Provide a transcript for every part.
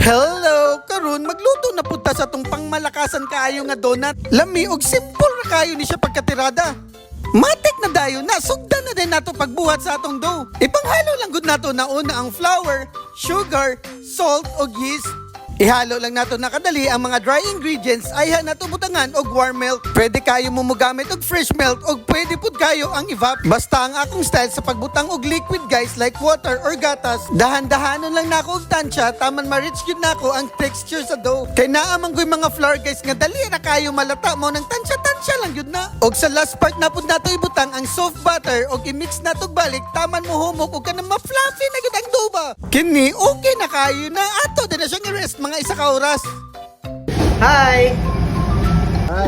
Hello! Karon magluto na punta sa tong pangmalakasan kaayo nga donut. Lami og simple ra kayo ni siya pagkatirada. Matik na dayo na, sugdan na din nato pagbuhat sa atong dough. Ipanghalo lang gud nato na una ang flour, sugar, salt og yeast. Ihalo lang nato nakadali ang mga dry ingredients ay nato butangan og warm milk. Pwede kayo mo mogamit og fresh milk og pwede pud kayo ang evap. Basta ang akong style sa pagbutang og liquid guys like water or gatas. Dahan-dahanon lang nako og tansya taman ma-reach gyud nako ang texture sa dough. Kay naa man goy mga flour guys nga dali ra kayo malata mo ng tansya-tansya lang gyud na. Og sa last part na pud nato ibutang ang soft butter og i-mix nato balik taman mo humok og kanang ma-fluffy na gyud ang dough ba. Kini okay na kayo na ato din na siyang i-rest mga isa ka oras. Hi!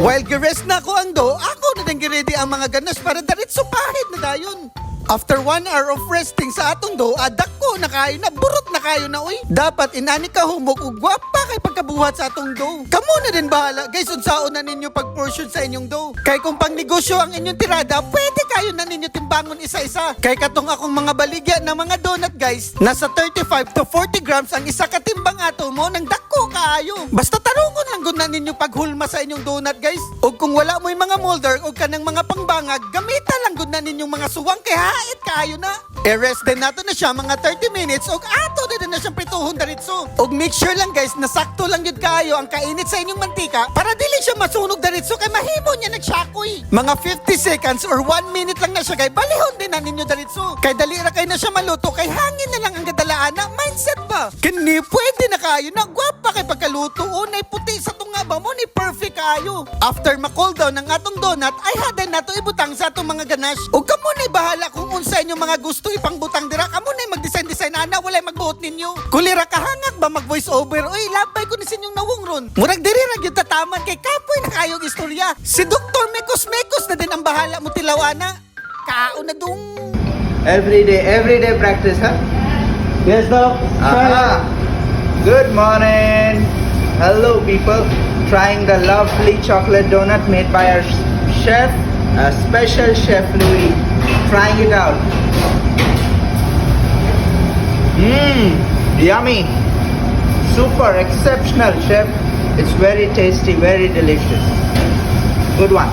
While girest na ako ang dough, ako na din giredy ang mga ganas para daritso pahid na dayon. After 1 hour of resting sa atong dough, adak ko na kayo na, burot na kayo na uy. Dapat inani ka humok ug gwapa kay pagkabuhat sa atong dough. Kamo na din bahala guys unsaon na ninyo pag-portion sa inyong dough. Kay kung pang negosyo ang inyong tirada, pwede kayo na ninyo timbangon isa-isa. Kay katong akong mga baligya na mga donut guys, nasa 35 to 40 grams ang isa ka timbang ato mo nang dako kaayo. Basta tarungon lang gud na ninyo paghulma sa inyong donut guys. Ug kung wala mo'y mga molder ug kanang mga pangbangag, gamita lang gud na ninyong mga suwang kay hait kaayo na. I-rest din nato na siya mga 30 minutes ug ato din na siyang prituhon daritso. Ug make sure lang guys na sakto lang yun kaayo ang kainit sa inyong mantika para dili siya masunog daritso kay mahimo niya nagsyakoy. Mga 50 seconds or 1 minute lang na siya kay balihon din na ninyo daritso. Kay dali ra kay na siya maluto kay hangin na lang ang gadalaan na mindset ba. Kini pwede na kaayo na gwapa kay pagkaluto unay puti sa tunga ba mo ni perfect kaayo. After ma-cool down ang atong donut ay hadan nato ibutang sa atong mga ganache. Ug kamo na bahala kung unsa inyong mga gusto ipangbutang dira. Kamo na mag-design ana walay magbuot ninyo. Kulira kahangak ba mag voice over? Oy labay ko ni sinyong nawungron. Murag diri ra gyud tataman kay kapoy na kayong istorya. Si Dr. Mekos na din ang bahala mo tilawana. Kao na dung. Every day practice, huh? Yes, doc. Aha. Good morning. Hello, people. Trying the lovely chocolate donut made by our chef, special chef Louis. Trying it out. Yummy. Super exceptional, chef. It's very tasty, very delicious. Good one.